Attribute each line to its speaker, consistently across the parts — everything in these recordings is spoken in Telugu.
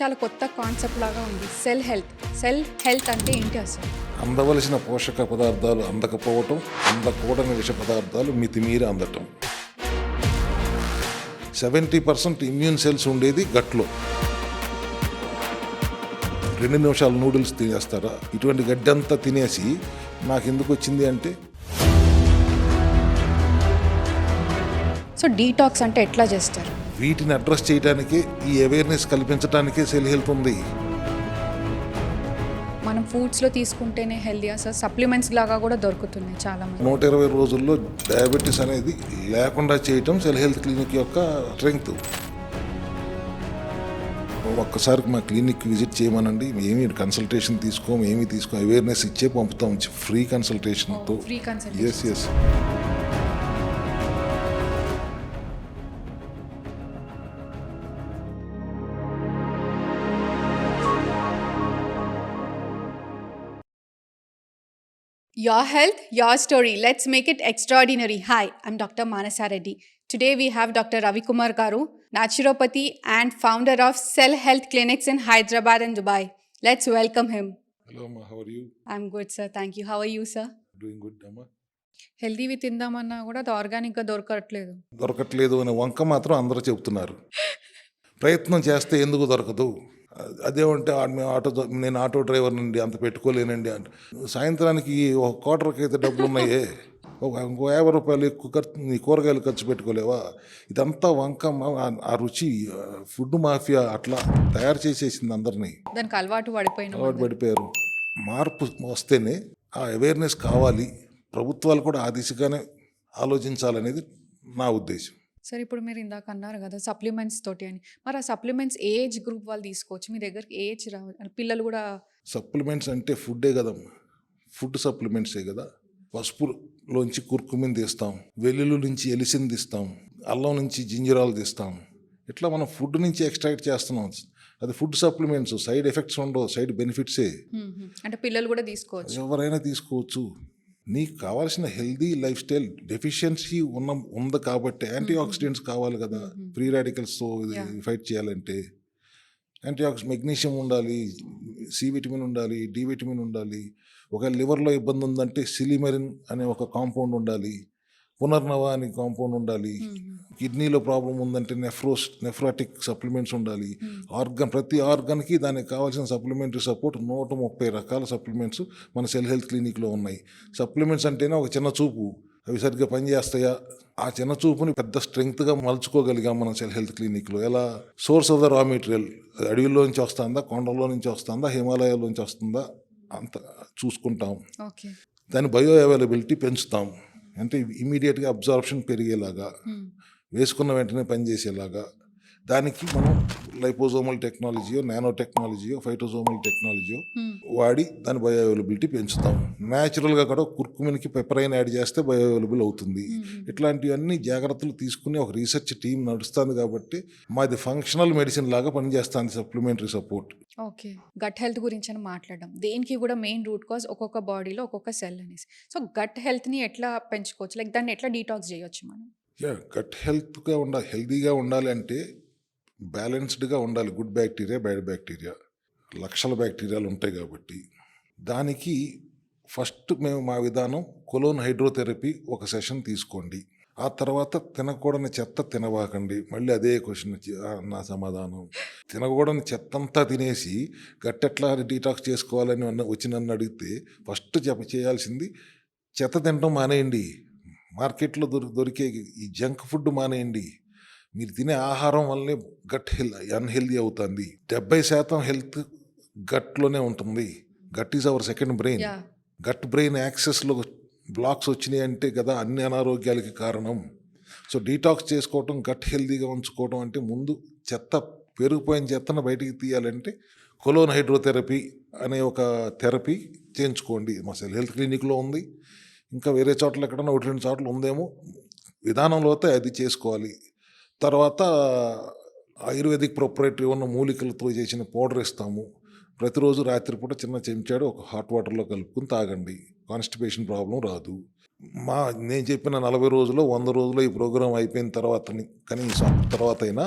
Speaker 1: చాలా కొత్త కాన్సెప్ట్ లాగా ఉంది. సెల్ హెల్త్ అంటే ఏంటి అసలు?
Speaker 2: అందవలసిన పోషక పదార్థాలు అందకపోవటం, అందకూడని విష పదార్థాలు మితిమీరి అందటం. 70% ఇమ్యూన్ సెల్స్ ఉండేది గట్లో. 2 నిమిషాలు నూడిల్స్ తినేస్తారా? ఇటువంటి గడ్డి అంతా తినేసి నాకు ఎందుకు వచ్చింది అంటే,
Speaker 1: సో డీటాక్స్ అంటే ఎట్లా చేస్తారు?
Speaker 2: వీటిని అడ్రస్ చేయడానికే, ఈ అవేర్నెస్ కల్పించడానికే సెల్ హెల్త్ ఉంది.
Speaker 1: మనం ఫుడ్స్లో తీసుకుంటేనే హెల్దీ అసలు సప్లిమెంట్స్ లాగా కూడా దొరుకుతున్నాయి చాలా మంది.
Speaker 2: 120 రోజుల్లో డయాబెటీస్ అనేది లేకుండా చేయటం సెల్ హెల్త్ క్లినిక్ యొక్క స్ట్రెంగ్త్. ఒక్కసారి మా క్లినిక్ విజిట్ చేయమనండి, ఏమీ కన్సల్టేషన్ తీసుకోము, ఏమీ తీసుకోము, అవేర్నెస్ ఇచ్చే పంపుతాం ఫ్రీ కన్సల్టేషన్తో.
Speaker 1: Free consultation.
Speaker 2: Yes.
Speaker 1: Your health, your story. Let's make it extraordinary. Hi, I'm Dr. Manasa Reddy. Today we have Dr. Ravi Kumar Garu, naturopathy and founder of Cell Health Clinics in Hyderabad and Dubai. Let's welcome him.
Speaker 2: Hello అమ్మా, how are you?
Speaker 1: I'm good, sir. Thank you. How are you, sir?
Speaker 2: Doing good అమ్మా.
Speaker 1: హెల్దీవి తిందామన్నా కూడా అది ఆర్గానిక్గా దొరకట్లేదు.
Speaker 2: దొరకట్లేదు అనే వంక మాత్రం అందరూ చెబుతున్నారు. ప్రయత్నం చేస్తే ఎందుకు దొరకదు? అదేమంటే నేను ఆటో డ్రైవర్ నుండి అంత పెట్టుకోలేనండి అంటే, సాయంత్రానికి ఒక క్వార్టర్కి అయితే డబ్బులు ఉన్నాయే, ఇంకో 50 రూపాయలు ఎక్కువ నీ కూరగాయలు ఖర్చు పెట్టుకోలేవా? ఇదంతా వంక. ఆ రుచి ఫుడ్ మాఫియా అట్లా తయారు చేసేసింది అందరినీ.
Speaker 1: దానికి అలవాటు
Speaker 2: పడిపోయారు. మార్పు వస్తేనే ఆ అవేర్నెస్ కావాలి. ప్రభుత్వాలు కూడా ఆ దిశగానే ఆలోచించాలనేది నా ఉద్దేశం.
Speaker 1: సార్, ఇప్పుడు మీరు ఇందాక అన్నారు కదా సప్లిమెంట్స్ తోటి అని. మరి ఆ సప్లిమెంట్స్ ఏజ్ గ్రూప్ వాళ్ళు తీసుకోవచ్చు? మీ దగ్గరికి ఏజ్ రావాలి, పిల్లలు కూడా?
Speaker 2: సప్లిమెంట్స్ అంటే ఫుడ్డే కదమ్మా, ఫుడ్ సప్లిమెంట్సే కదా. పసుపులోంచి కుర్కుమిన్ తీస్తాం, వెల్లుల్లి నుంచి ఎలిసిన్ తీస్తాం, అల్లం నుంచి జింజరాలు తీస్తాం. ఇట్లా మనం ఫుడ్ నుంచి ఎక్స్ట్రాక్ట్ చేస్తున్నాం. అది ఫుడ్ సప్లిమెంట్స్. సైడ్ ఎఫెక్ట్స్ ఉండవు, సైడ్ బెనిఫిట్సే.
Speaker 1: అంటే పిల్లలు కూడా తీసుకోవచ్చు?
Speaker 2: ఎవరైనా తీసుకోవచ్చు. నీకు కావాల్సిన హెల్దీ లైఫ్ స్టైల్ డెఫిషియన్సీ ఉంది కాబట్టి యాంటీ ఆక్సిడెంట్స్ కావాలి కదా. ఫ్రీ రాడికల్స్తో ఫైట్ చేయాలంటే మెగ్నీషియం ఉండాలి, సి విటమిన్ ఉండాలి, డి విటమిన్ ఉండాలి. ఒకవేళ లివర్లో ఇబ్బంది ఉందంటే సిలిమెరిన్ అనే ఒక కాంపౌండ్ ఉండాలి, పునర్నవ అనే కాంపౌండ్ ఉండాలి. కిడ్నీలో ప్రాబ్లం ఉందంటే నెఫ్రాటిక్ సప్లిమెంట్స్ ఉండాలి. ప్రతి ఆర్గన్కి దానికి కావాల్సిన సప్లిమెంటరీ సపోర్ట్ 130 రకాల సప్లిమెంట్స్ మన సెల్ హెల్త్ క్లినిక్లో ఉన్నాయి. సప్లిమెంట్స్ అంటేనే ఒక చిన్న చూపు, అవి సరిగ్గా పనిచేస్తాయా? ఆ చిన్న చూపుని పెద్ద స్ట్రెంగ్త్గా మలుచుకోగలిగాం మనం సెల్ హెల్త్ క్లినిక్లో. ఎలా? Source of the raw material అడవిలో నుంచి వస్తుందా, కొండల్లో నుంచి వస్తుందా, హిమాలయాల నుంచి వస్తుందా, అంత చూసుకుంటాం. దాని బయో అవైలబిలిటీ పెంచుతాం. అంటే ఇమీడియట్గా అబ్జార్ప్షన్ పెరిగేలాగా, వేసుకున్న వెంటనే పనిచేసేలాగా. దానికి మనం లైపోజోమల్ టెక్నాలజీయో, నానో టెక్నాలజీయో, ఫైటోజోమల్ టెక్నాలజీయో వాడి దాని బయో అవైలబిలిటీ పెంచుతాం. న్యాచురల్గా కూడా కుర్కుమిన్కి పెప్పరైన్ యాడ్ చేస్తే బయో అవైలబుల్ అవుతుంది. ఇట్లాంటివన్నీ జాగ్రత్తలు తీసుకుని ఒక రీసెర్చ్ టీం నడుస్తుంది కాబట్టి మాది ఫంక్షనల్ మెడిసిన్ లాగా పనిచేస్తుంది supplementary support.
Speaker 1: Okay, gut health గురించి అని మాట్లాడడం. దేనికి కూడా మెయిన్ రూట్ కాజ్ ఒక్కొక్క బాడీలో ఒక్కొక్క సెల్ అనేసి. సో గట్ హెల్త్ని ఎట్లా పెంచుకోవచ్చు, లైక్ దాన్ని ఎట్లా డీటాక్స్ చేయొచ్చు మనం?
Speaker 2: గట్ హెల్త్గా ఉండాలి, హెల్తీగా ఉండాలి అంటే బ్యాలెన్స్డ్గా ఉండాలి. గుడ్ బ్యాక్టీరియా, బ్యాడ్ బ్యాక్టీరియా, లక్షల బ్యాక్టీరియాలు ఉంటాయి కాబట్టి దానికి ఫస్ట్ మా విధానం కొలోన్ హైడ్రోథెరపీ ఒక సెషన్ తీసుకోండి. ఆ తర్వాత తినకూడని చెత్త తినవాకండి. మళ్ళీ అదే క్వశ్చన్ నా సమాధానం. తినకూడని చెత్త అంతా తినేసి గట్టెట్లా డీటాక్స్ చేసుకోవాలని వచ్చి నన్ను అడిగితే ఫస్ట్ చేయాల్సింది చెత్త తినడం మానేయండి. మార్కెట్లో దొరికే ఈ జంక్ ఫుడ్ మానేయండి. మీరు తినే ఆహారం వల్లే గట్ అన్హెల్దీ అవుతుంది. 70% హెల్త్ గట్లోనే ఉంటుంది. Gut is our second brain. Gut brain యాక్సెస్లో బ్లాక్స్ వచ్చినాయి అంటే కదా అన్ని అనారోగ్యాలకి కారణం. సో డీటాక్స్ చేసుకోవటం, గట్ హెల్దీగా ఉంచుకోవడం అంటే ముందు పెరిగిపోయిన చెత్తను బయటికి తీయాలంటే కొలోన్ హైడ్రోథెరపీ అనే ఒక థెరపీ చేయించుకోండి. మా సెల్ హెల్త్ క్లినిక్లో ఉంది. ఇంకా వేరే చోట్ల ఎక్కడన్నా 1-2 చోట్ల ఉందేమో. విధానంలో అయితే అది చేసుకోవాలి. తర్వాత ఆయుర్వేదిక్ ప్రొపరేటరీ ఉన్న మూలికలతో చేసిన పౌడర్ ఇస్తాము. ప్రతిరోజు రాత్రిపూట చిన్న చెంచాడు ఒక హాట్ వాటర్లో కలుపుకుని తాగండి. కాన్స్టిపేషన్ ప్రాబ్లం రాదు. నేను చెప్పిన 40 రోజులు 100 రోజులు ఈ ప్రోగ్రాం అయిపోయిన తర్వాత కనీసం తర్వాత అయినా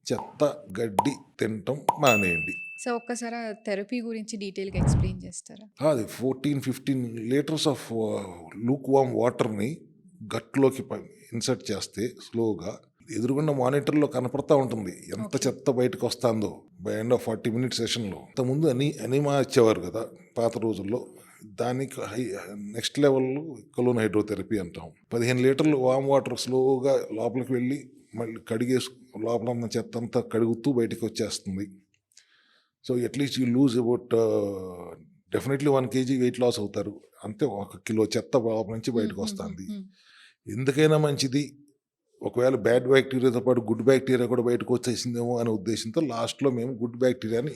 Speaker 2: చెత్త గడ్డి తినటం మానేయండి.
Speaker 1: సో ఒక్కసారి ఆ థెరపీ గురించి డీటెయిల్గా ఎక్స్ప్లెయిన్ చేస్తారా?
Speaker 2: అది 14-15 లీటర్స్ ఆఫ్ లూక్ వామ్ వాటర్ని గట్లోకి ఇన్సర్ట్ చేస్తే స్లోగా ఎదురుగున్న మానిటర్లో కనపడతా ఉంటుంది ఎంత చెత్త బయటకు వస్తుందో బై ఎండ్ ఆఫ్ 40 మినిట్ సెషన్లో. అంతకుముందు అనిమా ఇచ్చేవారు కదా పాత రోజుల్లో. దానికి నెక్స్ట్ లెవెల్ కొలోన్ హైడ్రోథెరపీ అంటాం. 15 లీటర్లు వామ్ వాటర్ స్లోగా లోపలికి వెళ్ళి మళ్ళీ కడిగేసు లోపల ఉన్న చెత్త అంతా కడుగుతూ బయటకు వచ్చేస్తుంది. So at least you lose about definitely 1 kg weight loss అవుతారు. అంతే 1 కిలో చెత్త లోపల నుంచి బయటకు వస్తుంది. ఎందుకైనా మంచిది ఒకవేళ బ్యాడ్ బ్యాక్టీరియాతో పాటు గుడ్ బ్యాక్టీరియా కూడా బయటకు వచ్చేసిందేమో అనే ఉద్దేశంతో లాస్ట్లో మేము గుడ్ బ్యాక్టీరియాని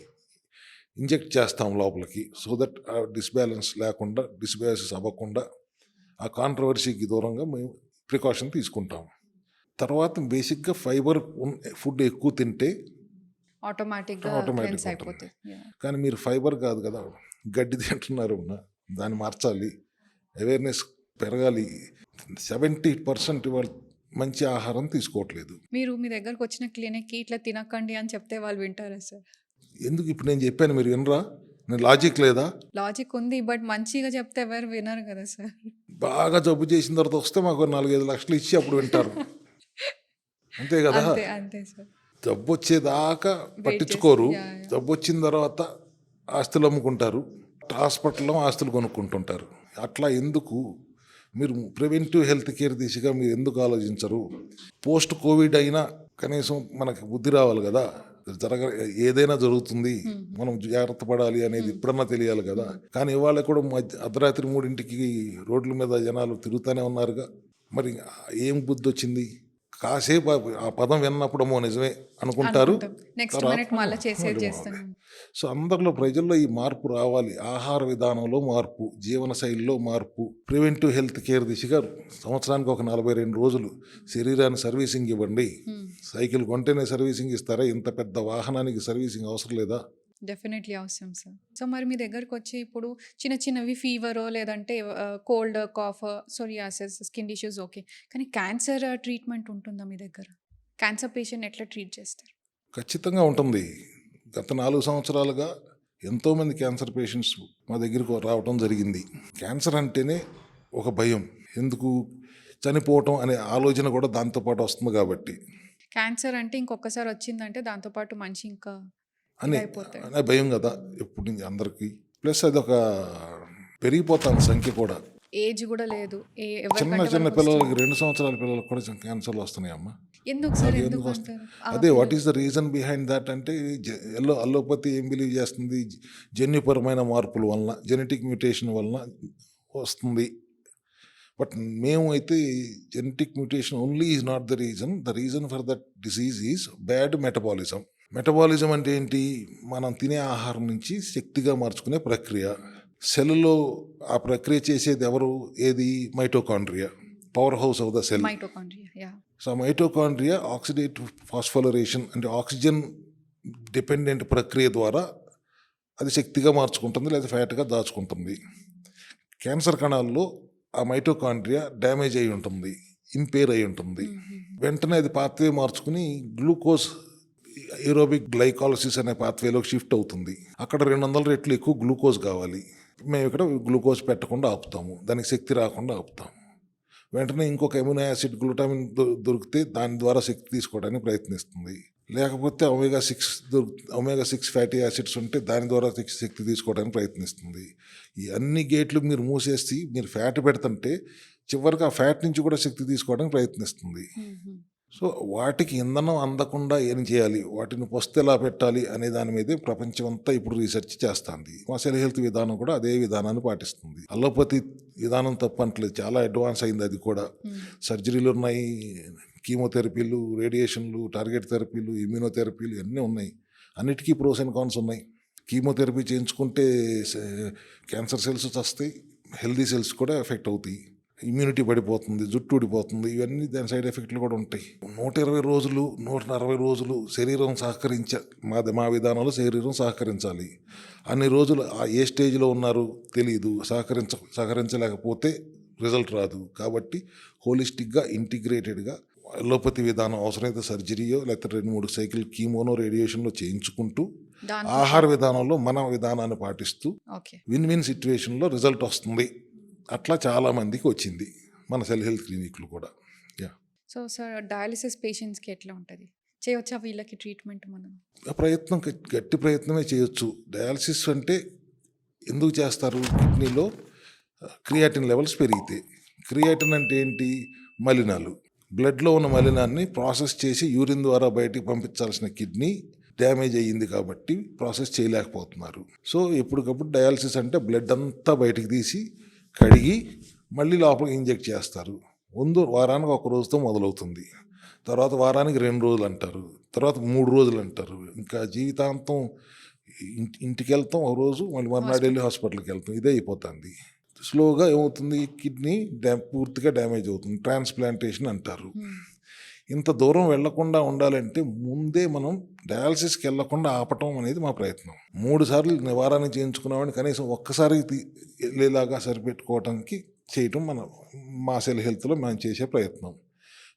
Speaker 2: ఇంజెక్ట్ చేస్తాం లోపలికి. సో దట్ డిస్బ్యాలెన్స్ లేకుండా డిస్బ్యాలెన్స్ అవ్వకుండా ఆ కాంట్రవర్సీకి దూరంగా మేము ప్రికాషన్ తీసుకుంటాం. తర్వాత బేసిక్గా ఫైబర్ ఫుడ్ ఎక్కువ తింటే
Speaker 1: ఆటోమేటిక్గా
Speaker 2: ఆటోమేటిక్
Speaker 1: అయిపోతుంది.
Speaker 2: కానీ మీరు ఫైబర్ కాదు కదా గడ్డి తింటున్నారు, దాన్ని మార్చాలి, అవేర్నెస్ పెరగాలి. 70% వాళ్ళు మంచి ఆహారం తీసుకోవట్లేదు.
Speaker 1: మీరు మీ దగ్గరకు వచ్చిన క్లినిక్కి ఇట్లా తినకండి అని చెప్తే వాళ్ళు వింటారా సార్?
Speaker 2: ఎందుకు ఇప్పుడు నేను చెప్పాను మీరు వినరా? నేను లాజిక్ లేదా?
Speaker 1: లాజిక్ ఉంది, బట్ మంచిగా చెప్తే ఎవరు వినరు కదా సార్.
Speaker 2: బాగా జబ్బు చేసిన తర్వాత వస్తే మాకు 4-5 లక్షలు ఇచ్చి అప్పుడు వింటారు. అంతే కదా.
Speaker 1: అంతే సార్.
Speaker 2: జబ్బు వచ్చేదాకా పట్టించుకోరు.
Speaker 1: Yeah, yeah.
Speaker 2: జబ్బు వచ్చిన తర్వాత ఆస్తులు అమ్ముకుంటారు, హాస్పిటల్లో ఆస్తులు కొనుక్కుంటుంటారు. అట్లా ఎందుకు? మీరు ప్రివెంటివ్ హెల్త్ కేర్ దిశగా మీరు ఎందుకు ఆలోచించరు? పోస్ట్ కోవిడ్ అయినా కనీసం మనకి బుద్ధి రావాలి కదా. ఏదైనా జరుగుతుంది, మనం జాగ్రత్త పడాలి అనేది ఇప్పుడన్నా తెలియాలి కదా. కానీ ఇవాళ కూడా అర్ధరాత్రి 3ంటికి రోడ్ల మీద జనాలు తిరుగుతూనే ఉన్నారుగా. మరి ఏం బుద్ధి వచ్చింది? కాసేపు ఆ పదం విన్నప్పుడేమో నిజమే అనుకుంటారు.
Speaker 1: నెక్స్ట్ మినిట్ మళ్ళీ చేసేది చేస్తాను.
Speaker 2: సో అందరిలో ప్రజల్లో ఈ మార్పు రావాలి. ఆహార విధానంలో మార్పు, జీవన శైలిలో మార్పు, ప్రివెంటివ్ హెల్త్ కేర్ దిశగా సంవత్సరానికి ఒక 42 రోజులు శరీరాన్ని సర్వీసింగ్ ఇవ్వండి. సైకిల్ కొంటేనే సర్వీసింగ్ ఇస్తారా? ఇంత పెద్ద వాహనానికి సర్వీసింగ్ అవసరం లేదా?
Speaker 1: డెఫినెట్లీ అవసరం సార్. సో మరి మీ దగ్గరకు వచ్చి ఇప్పుడు చిన్నవి ఫీవరో లేదంటే cold, cough, psoriasis, skin issues okay, కానీ క్యాన్సర్ ట్రీట్మెంట్ ఉంటుందా మీ దగ్గర? క్యాన్సర్ పేషెంట్ ఎట్లా ట్రీట్ చేస్తారు?
Speaker 2: ఖచ్చితంగా ఉంటుంది. గత 4 సంవత్సరాలుగా ఎంతోమంది క్యాన్సర్ పేషెంట్స్ మా దగ్గరకు రావడం జరిగింది. క్యాన్సర్ అంటేనే ఒక భయం, ఎందుకు చనిపోవటం అనే ఆలోచన కూడా దాంతోపాటు వస్తుంది కాబట్టి.
Speaker 1: క్యాన్సర్ అంటే ఇంకొకసారి వచ్చిందంటే దాంతోపాటు మనిషి ఇంకా
Speaker 2: అనే భయం కదా ఎప్పుడు నుంచి అందరికీ. ప్లస్ అది ఒక పెరిగిపోతాను సంఖ్య కూడా.
Speaker 1: ఏజ్ కూడా లేదు.
Speaker 2: చిన్న పిల్లలకి 2 సంవత్సరాల పిల్లలకు కూడా క్యాన్సర్లు వస్తున్నాయమ్మా.
Speaker 1: ఎందుకు సార్?
Speaker 2: ఎందుకు వస్తాయి? అదే what is the reason behind that అంటే అల్లోపతి ఏం బిలీవ్ చేస్తుంది? జన్యుపరమైన మార్పుల వలన, జెనెటిక్ మ్యూటేషన్ వలన వస్తుంది. బట్ మేము అయితే genetic mutation only is not the reason. The reason for that disease is bad metabolism. Metabolism అంటే ఏంటి? మనం తినే ఆహారం నుంచి శక్తిగా మార్చుకునే ప్రక్రియ. సెల్లో ఆ ప్రక్రియ చేసేది ఎవరు? ఏది? Mitochondria, power house of the cell. So mitochondria oxidative phosphorylation అంటే ఆక్సిజన్ డిపెండెంట్ ప్రక్రియ ద్వారా అది శక్తిగా మార్చుకుంటుంది లేదా ఫ్యాట్గా దాచుకుంటుంది. క్యాన్సర్ కణాల్లో ఆ మైటోకాండ్రియా డ్యామేజ్ అయి ఉంటుంది, ఇంపేర్ అయి ఉంటుంది. వెంటనే అది పాత్వే మార్చుకుని గ్లూకోజ్ ఏరోబిక్ గ్లైకాలసిస్ అనే పాత్వేలోకి షిఫ్ట్ అవుతుంది. అక్కడ 200 రెట్లు ఎక్కువ గ్లూకోజ్ కావాలి. మేము ఇక్కడ గ్లూకోజ్ పెట్టకుండా ఆపుతాము, దానికి శక్తి రాకుండా ఆపుతాము. వెంటనే ఇంకొక ఎమినో యాసిడ్ గ్లూటామిన్ దొరికితే దాని ద్వారా శక్తి తీసుకోవడానికి ప్రయత్నిస్తుంది. లేకపోతే ఒమేగా 6 ఫ్యాటీ యాసిడ్స్ ఉంటే దాని ద్వారా శక్తి తీసుకోవడానికి ప్రయత్నిస్తుంది. ఈ అన్ని గేట్లు మీరు మూసేసి మీరు ఫ్యాట్ పెడుతుంటే చివరికి ఆ ఫ్యాట్ నుంచి కూడా శక్తి తీసుకోవడానికి ప్రయత్నిస్తుంది. సో వాటికి ఇంధనం అందకుండా ఏం చేయాలి, వాటిని పొస్తే ఎలా పెట్టాలి అనే దాని మీదే ప్రపంచం అంతా ఇప్పుడు రీసెర్చ్ చేస్తుంది. మా సెల్ హెల్త్ విధానం కూడా అదే విధానాన్ని పాటిస్తుంది. అలోపతి విధానం తప్పట్లేదు, చాలా అడ్వాన్స్ అయింది. అది కూడా సర్జరీలు ఉన్నాయి, కీమోథెరపీలు, రేడియేషన్లు, టార్గెట్ థెరపీలు, ఇమ్యూనోథెరపీలు అన్నీ ఉన్నాయి. అన్నిటికీ ప్రోస్ అండ్ కాన్స్ ఉన్నాయి. కీమోథెరపీ చేయించుకుంటే క్యాన్సర్ సెల్స్ వస్తాయి, హెల్దీ సెల్స్ కూడా ఎఫెక్ట్ అవుతాయి, ఇమ్యూనిటీ పడిపోతుంది, జుట్టు ఊడిపోతుంది, ఇవన్నీ దాని సైడ్ ఎఫెక్ట్లు కూడా ఉంటాయి. 120 రోజులు 160 రోజులు శరీరం మా విధానంలో శరీరం సహకరించాలి. అన్ని రోజులు ఏ స్టేజ్లో ఉన్నారు తెలియదు, సహకరించలేకపోతే రిజల్ట్ రాదు. కాబట్టి హోలిస్టిక్గా ఇంటిగ్రేటెడ్గా అలోపతి విధానం అవసరమైతే సర్జరీయో లేకపోతే 2-3 సైకిల్ కీమోనో రేడియేషన్లో చేయించుకుంటూ
Speaker 1: దాంట్లో
Speaker 2: ఆహార విధానంలో మన విధానాన్ని పాటిస్తూ
Speaker 1: ఓకే.
Speaker 2: విన్ విన్ సిచ్యువేషన్లో రిజల్ట్ వస్తుంది. అట్లా చాలామందికి వచ్చింది మన సెల్ హెల్త్ క్లినిక్లు కూడా. యా
Speaker 1: సో సార్ డయాలిసిస్ పేషెంట్స్కి ఎట్లా ఉంటుంది? చేయవచ్చా వీళ్ళకి ట్రీట్మెంట్ మనం?
Speaker 2: ప్రయత్నం గట్టి ప్రయత్నమే చేయొచ్చు. డయాలసిస్ అంటే ఎందుకు చేస్తారు? కిడ్నీలో క్రియాటిన్ లెవెల్స్ పెరిగితే. క్రియాటిన్ అంటే ఏంటి? మలినాలు. బ్లడ్లో ఉన్న మలినాన్ని ప్రాసెస్ చేసి యూరిన్ ద్వారా బయటికి పంపించాల్సిన కిడ్నీ డ్యామేజ్ అయ్యింది కాబట్టి ప్రాసెస్ చేయలేకపోతున్నారు. సో ఎప్పటికప్పుడు డయాలసిస్ అంటే బ్లడ్ అంతా బయటికి తీసి కడిగి మళ్ళీ లోపలికి ఇంజెక్ట్ చేస్తారు. ముందు వారానికి 1 రోజుతో మొదలవుతుంది. తర్వాత వారానికి 2 రోజులు అంటారు. తర్వాత 3 రోజులు అంటారు. ఇంకా జీవితాంతం ఇంటికి వెళ్తాం ఒక రోజు, మళ్ళీ మర్నాడు వెళ్ళి హాస్పిటల్కి వెళ్తాం. ఇదే అయిపోతుంది. స్లోగా ఏమవుతుంది? కిడ్నీ పూర్తిగా డ్యామేజ్ అవుతుంది. ట్రాన్స్ప్లాంటేషన్ అంటారు. ఇంత దూరం వెళ్లకుండా ఉండాలంటే ముందే మనం డయాలసిస్కి వెళ్లకుండా ఆపటం అనేది మా ప్రయత్నం. 3 సార్లు నివారణ చేయించుకున్నామని కనీసం ఒక్కసారి వెళ్ళేలాగా సరిపెట్టుకోవడానికి చేయటం మా సెల్ హెల్త్లో మనం చేసే ప్రయత్నం.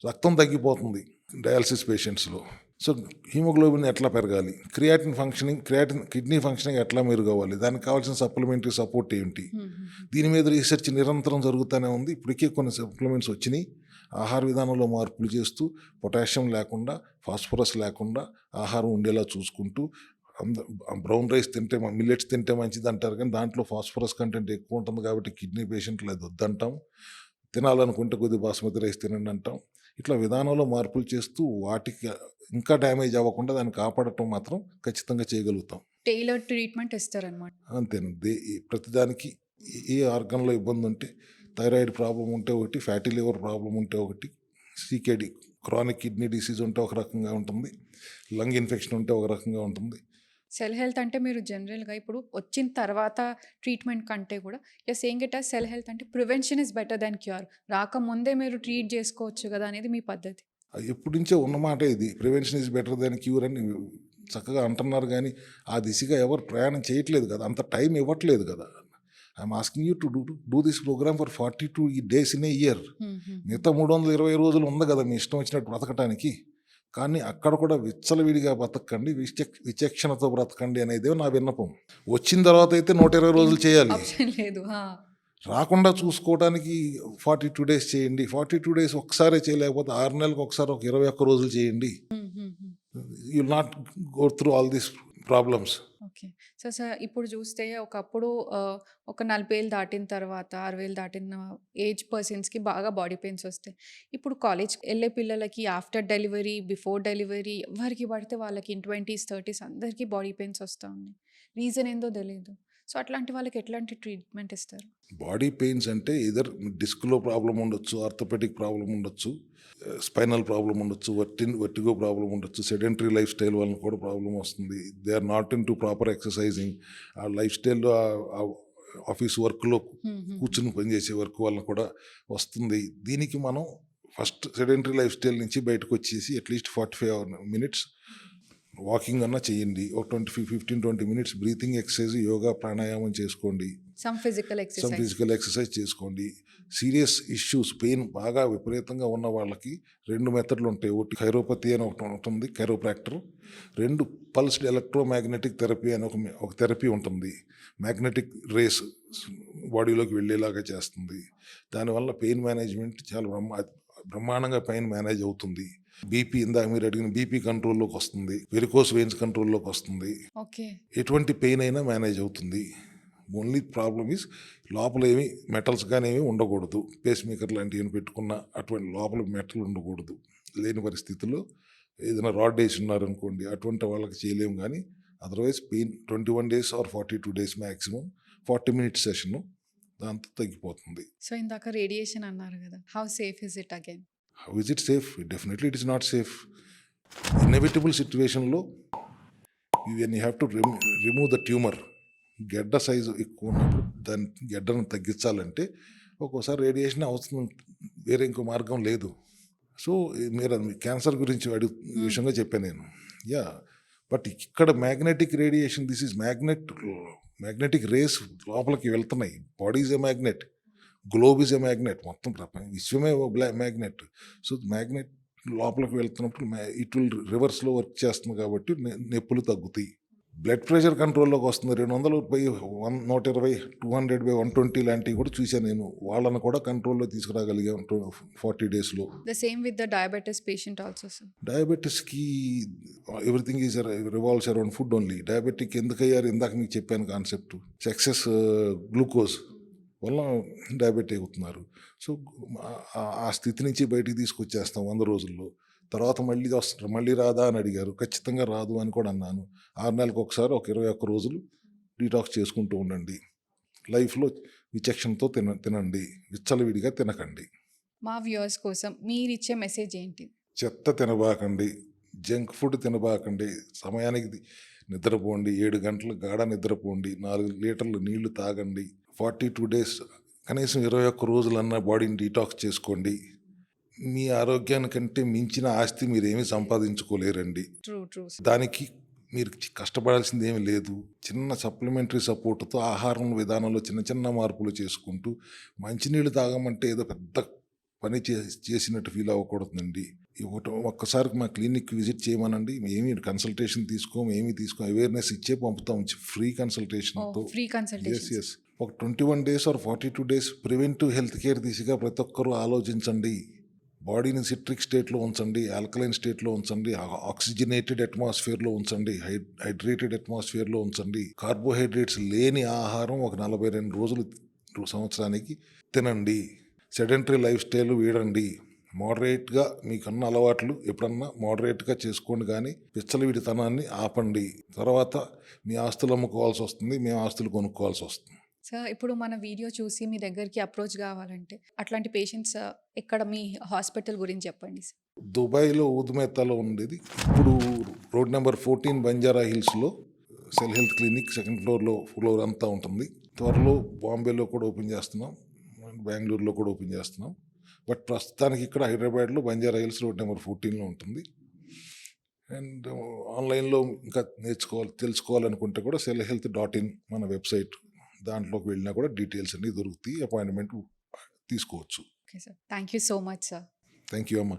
Speaker 2: రక్తం తగ్గిపోతుంది డయాలసిస్ పేషెంట్స్లో. సో హిమోగ్లోబిన్ ఎట్లా పెరగాలి, క్రియాటిన్ కిడ్నీ ఫంక్షనింగ్ ఎట్లా మెరుగవ్వాలి, దానికి కావాల్సిన సప్లిమెంటరీ సపోర్ట్ ఏంటి, దీని మీద రీసెర్చ్ నిరంతరం జరుగుతూనే ఉంది. ఇప్పటికే కొన్ని సప్లిమెంట్స్ వచ్చినాయి. ఆహార విధానంలో మార్పులు చేస్తూ పొటాషియం లేకుండా, ఫాస్ఫరస్ లేకుండా ఆహారం ఉండేలా చూసుకుంటూ, బ్రౌన్ రైస్ తింటే మిల్లెట్స్ తింటే మంచిది అంటారు, కానీ దాంట్లో ఫాస్ఫరస్ కంటెంట్ ఎక్కువ ఉంటుంది కాబట్టి కిడ్నీ పేషెంట్లు అది వద్దంటాం. తినాలనుకుంటే కొద్ది బాస్మతి రైస్ తినండి అంటాం. ఇట్లా విధానంలో మార్పులు చేస్తూ వాటికి ఇంకా డ్యామేజ్ అవ్వకుండా దాన్ని కాపాడటం మాత్రం ఖచ్చితంగా చేయగలుగుతాం.
Speaker 1: టైలర్డ్ ట్రీట్మెంట్ ఇస్తారనమాట.
Speaker 2: అంతేనండి. ప్రతిదానికి ఏ ఆర్గన్లో ఇబ్బంది ఉంటే, థైరాయిడ్ ప్రాబ్లం ఉంటే ఒకటి, ఫ్యాటీ లివర్ ప్రాబ్లం ఉంటే ఒకటి, సికేడి క్రానిక్ కిడ్నీ డిసీజ్ ఉంటే ఒక రకంగా ఉంటుంది, లంగ్ ఇన్ఫెక్షన్ ఉంటే ఒక రకంగా ఉంటుంది.
Speaker 1: సెల్ హెల్త్ అంటే మీరు జనరల్గా ఇప్పుడు వచ్చిన తర్వాత ట్రీట్మెంట్ కంటే కూడా saying it as cell health అంటే prevention is better than cure. రాకముందే మీరు ట్రీట్ చేసుకోవచ్చు కదా అనేది మీ పద్ధతి.
Speaker 2: ఎప్పటి నుంచో ఉన్నమాట ఇది. Prevention is better than cure అని చక్కగా అంటున్నారు, కానీ ఆ దిశగా ఎవరు ప్రయాణం చేయట్లేదు కదా, అంత టైం ఇవ్వట్లేదు కదా. I'm asking you to do this programme for 42 days in a year. మిగతా 320 రోజులు ఉంది కదా మీ ఇష్టం వచ్చినట్టు బ్రతకటానికి. కానీ అక్కడ కూడా విచ్చలవిడిగా బ్రతకండి, విచక్షణతో బ్రతకండి అనేది నా విన్నపం. వచ్చిన తర్వాత అయితే 120 రోజులు చేయాలి.
Speaker 1: ఆప్షన్ లేదు.
Speaker 2: రాకుండా చూసుకోవడానికి 42 days చేయండి. 42 days ఒకసారి చేయలేకపోతే 6 నెలలకు ఒకసారి ఒక 21 రోజులు చేయండి. You will not go through all these problems.
Speaker 1: Okay. So sir ఇప్పుడు చూస్తే ఒకప్పుడు ఒక 40 ఏళ్ళు దాటిన తర్వాత 60 ఏళ్ళు దాటిన ఏజ్ పర్సన్స్కి బాగా బాడీ పెయిన్స్ వస్తాయి. ఇప్పుడు కాలేజ్కి వెళ్ళే పిల్లలకి ఆఫ్టర్ డెలివరీ, బిఫోర్ డెలివరీ ఎవరికి పడితే వాళ్ళకి 20s 30s అందరికీ బాడీ పెయిన్స్ వస్తూ ఉన్నాయి. రీజన్ ఏందో తెలియదు. సో అట్లాంటి వాళ్ళకి ఎట్లాంటి ట్రీట్మెంట్ ఇస్తారు?
Speaker 2: బాడీ పెయిన్స్ అంటే ఇదర్ డిస్క్లో ప్రాబ్లం ఉండొచ్చు, ఆర్థోపెడిక్ ప్రాబ్లం ఉండొచ్చు, స్పైనల్ ప్రాబ్లం ఉండొచ్చు, వర్టిగో ప్రాబ్లం ఉండొచ్చు, సెడెంటరీ లైఫ్ స్టైల్ వల్ల కూడా ప్రాబ్లం వస్తుంది. They are not in to proper exercising. ఆ లైఫ్ స్టైల్లో ఆఫీస్ వర్క్లో కూర్చుని పనిచేసే వర్క్ వల్ల కూడా వస్తుంది. దీనికి మనం ఫస్ట్ సెడెంటరీ లైఫ్ స్టైల్ నుంచి బయటకు వచ్చేసి అట్లీస్ట్ 45 minutes వాకింగ్ అన్నా చేయండి. ఒక 15-20 minutes బ్రీతింగ్ ఎక్సర్సైజ్, యోగా, ప్రాణాయామం చేసుకోండి.
Speaker 1: సమ్ ఫిజికల్
Speaker 2: ఎక్సర్సైజ్ చేసుకోండి. సీరియస్ ఇష్యూస్, పెయిన్ బాగా విపరీతంగా ఉన్న వాళ్ళకి 2 మెథడ్లు ఉంటాయి. ఒకటి కైరోపతి అని ఒకటి ఉంటుంది, కైరోప్రాక్టర్. 2 పల్స్డ్ ఎలక్ట్రోమాగ్నెటిక్ థెరపీ అని ఒక థెరపీ ఉంటుంది. మ్యాగ్నెటిక్ రేస్ బాడీలోకి వెళ్ళేలాగా చేస్తుంది. దానివల్ల పెయిన్ మేనేజ్మెంట్ చాలా బ్రహ్మాండంగా పెయిన్ మేనేజ్ అవుతుంది. బీపీ, ఇందాక మీరు అడిగిన బీపీ కంట్రోల్లోకి వస్తుంది, వెరికోస్ వెయిన్స్ కంట్రోల్లోకి వస్తుంది. ఎటువంటి పెయిన్ అయినా మేనేజ్ అవుతుంది. ఓన్లీ ప్రాబ్లమ్ ఈజ్ లోపల ఏమి మెటల్స్ కానీ ఏమి ఉండకూడదు. పేస్ మేకర్ లాంటివి ఏమి పెట్టుకున్నా అటువంటి లోపల మెటల్ ఉండకూడదు. లేని పరిస్థితుల్లో ఏదైనా రాడ్ వేసి ఉన్నారనుకోండి, అటువంటి వాళ్ళకి చేయలేము. కానీ otherwise pain 21 days or 42 days maximum, 40 minutes session, దాంతో తగ్గిపోతుంది.
Speaker 1: సో ఇందాక రేడియేషన్ అన్నారు కదా, how safe is it again?
Speaker 2: How is it safe? Definitely it is not safe. Inevitable situationలో when you have to remove the tumor, గెడ్డ సైజు ఎక్కువ ఉన్నప్పుడు దాని గెడ్డను తగ్గించాలంటే ఒక్కోసారి రేడియేషన్ అవసరం, వేరే ఇంకో మార్గం లేదు. సో మీరు క్యాన్సర్ గురించి విషయంగా చెప్పాను నేను. యా, బట్ ఇక్కడ magnetic radiation, this is magnetic rays లోపలికి వెళ్తున్నాయి. Body is a magnet, globe is a magnet, మొత్తం విశ్వమే మ్యాగ్నెట్. సో లోపలికి వెళ్తున్నప్పుడు ఇట్ విల్ రివర్స్లో వర్క్ చేస్తుంది కాబట్టి నొప్పులు తగ్గుతాయి. బ్లడ్ ప్రెషర్ కంట్రోల్లోకి వస్తుంది. 200/120, 200/120 లాంటివి కూడా చూశాను నేను. వాళ్ళని కూడా కంట్రోల్లో తీసుకురాగలిగాం 40 డేస్లో.
Speaker 1: The same with the diabetes patient also, sir.
Speaker 2: డయాబెటీస్కి everything is revolves around food only. Diabetic ఎందుకయ్యారు ఇందాక మీకు చెప్పాను కాన్సెప్ట్. ఎక్సెస్ గ్లూకోజ్ వల్ల డయాబెటిక్ అవుతున్నారు. సో ఆ స్థితి నుంచి బయటికి తీసుకొచ్చేస్తాం 100 రోజుల్లో. తర్వాత మళ్ళీ రాదా అని అడిగారు. ఖచ్చితంగా రాదు అని కూడా అన్నాను. 6 నెలలకు ఒకసారి ఒక 21 రోజులు డీటాక్స్ చేసుకుంటూ ఉండండి. లైఫ్లో విచక్షణతో తినండి, విచ్చలవిడిగా తినకండి.
Speaker 1: మా వ్యూవర్స్ కోసం మీరిచ్చే మెసేజ్ ఏంటి?
Speaker 2: చెత్త తినబాకండి, జంక్ ఫుడ్ తినబాకండి, సమయానికి నిద్రపోండి, 7 గంటలు గాఢ నిద్రపోండి, 4 లీటర్లు నీళ్లు తాగండి, 42 డేస్ కనీసం 21 రోజులన్నా బాడీని డీటాక్స్ చేసుకోండి. మీ ఆరోగ్యానికంటే మించిన ఆస్తి మీరేమీ సంపాదించుకోలేరండి.
Speaker 1: ట్రూ.
Speaker 2: దానికి మీరు కష్టపడాల్సింది ఏమీ లేదు. చిన్న సప్లిమెంటరీ సపోర్ట్తో ఆహారం విధానంలో చిన్న చిన్న మార్పులు చేసుకుంటూ మంచినీళ్ళు తాగమంటే ఏదో పెద్ద పని చేసినట్టు ఫీల్ అవ్వకూడదండి. ఒక్కసారి మా క్లినిక్ విజిట్ చేయమనండి. ఏమీ కన్సల్టేషన్ ఏమీ తీసుకో అవేర్నెస్ ఇచ్చే పంపుతాం ఫ్రీ కన్సల్టేషన్తో.
Speaker 1: Free consultation.
Speaker 2: ఎస్ ఒక 21 days or 42 days preventive health care దిశగా ప్రతి ఒక్కరూ ఆలోచించండి. బాడీని సిట్రిక్ స్టేట్లో ఉంచండి, ఆల్కలైన్ స్టేట్లో ఉంచండి, ఆక్సిజనేటెడ్ అట్మాస్ఫియర్లో ఉంచండి, హైడ్రేటెడ్ అట్మాస్ఫియర్లో ఉంచండి. కార్బోహైడ్రేట్స్ లేని ఆహారం ఒక 42 రోజులు సంవత్సరానికి తినండి. సెడెంటరీ లైఫ్ స్టైల్ వీడండి. మోడరేట్గా మీకున్న అలవాట్లు ఎప్పుడన్నా మోడరేట్గా చేసుకోండి, కానీ విచ్చలవిడితనాన్ని ఆపండి. తర్వాత మీ ఆస్తులు అమ్ముకోవాల్సి వస్తుంది, మేము ఆస్తులు కొనుక్కోవాల్సి వస్తుంది.
Speaker 1: సార్, ఇప్పుడు మన వీడియో చూసి మీ దగ్గరికి అప్రోచ్ కావాలంటే అట్లాంటి పేషెంట్స్ ఎక్కడ మీ హాస్పిటల్ గురించి చెప్పండి సార్.
Speaker 2: దుబాయ్లో ఊదుమెత్తలో ఉండేది. ఇప్పుడు రోడ్ నెంబర్ 14 బంజారా హిల్స్లో cell health clinic 2nd floor అంతా ఉంటుంది. త్వరలో బాంబేలో కూడా ఓపెన్ చేస్తున్నాం, బెంగళూరులో కూడా ఓపెన్ చేస్తున్నాం. బట్ ప్రస్తుతానికి ఇక్కడ హైదరాబాద్లో బంజారా హిల్స్ రోడ్ నెంబర్ 14లో ఉంటుంది. అండ్ ఆన్లైన్లో ఇంకా తెలుసుకోవాలనుకుంటే కూడా cellhealth.in మన వెబ్సైట్, దాంట్లోకి వెళ్ళినా కూడా డీటెయిల్స్ అన్నీ దొరుకుతాయి. అపాయింట్మెంట్ తీసుకోవచ్చు.
Speaker 1: Okay sir, thank you so much sir.
Speaker 2: Thank you అమ్మా.